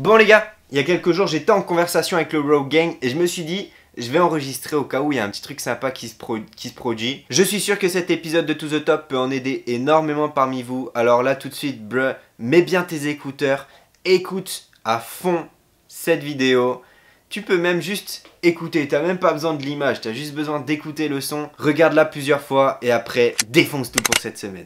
Bon les gars, il y a quelques jours j'étais en conversation avec le Rogue Gang et je me suis dit je vais enregistrer au cas où il y a un petit truc sympa qui se produit. Je suis sûr que cet épisode de To The Top peut en aider énormément parmi vous. Alors là tout de suite, bruh, mets bien tes écouteurs, écoute à fond cette vidéo. Tu peux même juste écouter, t'as même pas besoin de l'image, t'as juste besoin d'écouter le son. Regarde-la plusieurs fois et après défonce tout pour cette semaine.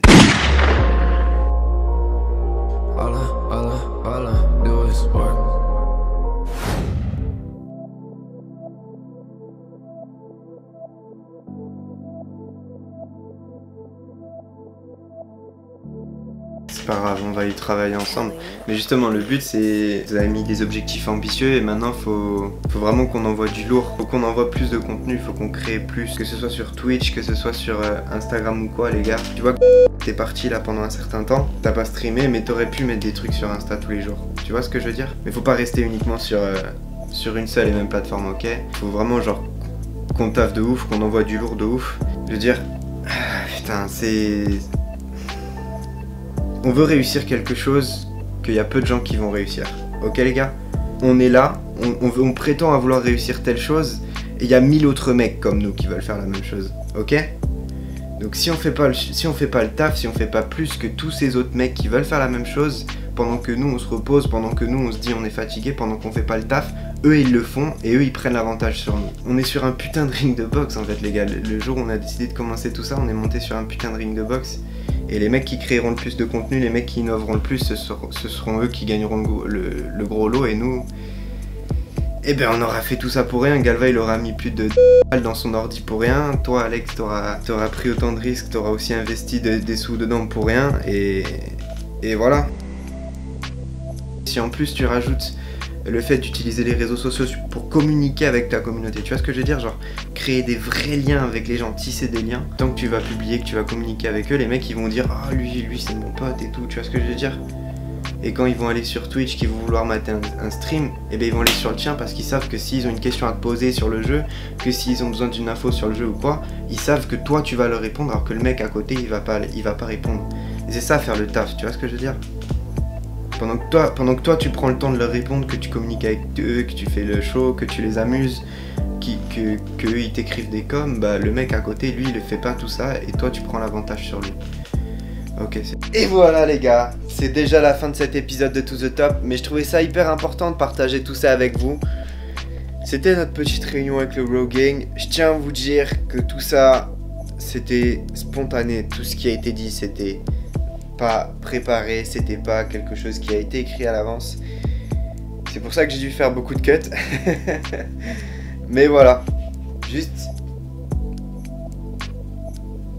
C'est pas grave, on va y travailler ensemble. Mais justement, le but c'est... Vous avez mis des objectifs ambitieux et maintenant faut vraiment qu'on envoie du lourd. Faut qu'on envoie plus de contenu, faut qu'on crée plus. Que ce soit sur Twitch, que ce soit sur Instagram ou quoi les gars. Tu vois que t'es parti là pendant un certain temps, t'as pas streamé mais t'aurais pu mettre des trucs sur Insta tous les jours. Tu vois ce que je veux dire? Mais faut pas rester uniquement sur une seule et même plateforme, ok? Faut vraiment genre qu'on taffe de ouf, qu'on envoie du lourd de ouf. Je veux dire... putain, c'est... On veut réussir quelque chose qu'il y a peu de gens qui vont réussir. Ok les gars? On est là, on prétend à vouloir réussir telle chose, et il y a 1000 autres mecs comme nous qui veulent faire la même chose. Ok? Donc si on fait pas le taf, si on fait pas plus que tous ces autres mecs qui veulent faire la même chose, pendant que nous on se repose, pendant que nous on se dit on est fatigué, pendant qu'on fait pas le taf, eux ils le font et eux ils prennent l'avantage sur nous. On est sur un putain de ring de boxe en fait les gars. Le jour où on a décidé de commencer tout ça, on est monté sur un putain de ring de boxe. Et les mecs qui créeront le plus de contenu, les mecs qui innoveront le plus, ce seront eux qui gagneront le gros lot. Et nous, eh ben on aura fait tout ça pour rien. Galva il aura mis plus de balles dans son ordi pour rien. Toi Alex t'auras pris autant de risques, t'auras aussi investi des sous dedans pour rien. Et voilà. Si en plus tu rajoutes le fait d'utiliser les réseaux sociaux pour communiquer avec ta communauté, tu vois ce que je veux dire? Genre créer des vrais liens avec les gens, tisser des liens. Tant que tu vas publier, que tu vas communiquer avec eux, les mecs ils vont dire ah lui c'est mon pote et tout, tu vois ce que je veux dire? Et quand ils vont aller sur Twitch, qu'ils vont vouloir mater un stream, et bien ils vont aller sur le tien parce qu'ils savent que s'ils ont une question à te poser sur le jeu, que s'ils ont besoin d'une info sur le jeu ou quoi, ils savent que toi tu vas leur répondre alors que le mec à côté il va pas répondre. Et c'est ça faire le taf, tu vois ce que je veux dire? Pendant que toi tu prends le temps de leur répondre, que tu communiques avec eux, que tu fais le show, que tu les amuses, que eux ils t'écrivent des coms, bah le mec à côté lui il ne fait pas tout ça et toi tu prends l'avantage sur lui. Ok, et voilà les gars, c'est déjà la fin de cet épisode de To The Top, mais je trouvais ça hyper important de partager tout ça avec vous. C'était notre petite réunion avec le Rogue Gang. Je tiens à vous dire que tout ça c'était spontané, tout ce qui a été dit c'était pas préparé, c'était pas quelque chose qui a été écrit à l'avance. C'est pour ça que j'ai dû faire beaucoup de cuts. Mais voilà, juste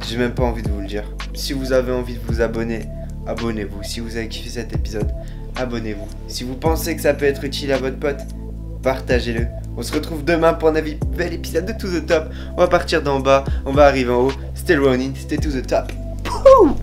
j'ai même pas envie de vous le dire. Si vous avez envie de vous abonner, abonnez-vous. Si vous avez kiffé cet épisode, abonnez-vous. Si vous pensez que ça peut être utile à votre pote, partagez-le. On se retrouve demain pour un nouvel épisode de To The Top. On va partir d'en bas, on va arriver en haut. C'était Ronin, c'était To The Top. Pouh!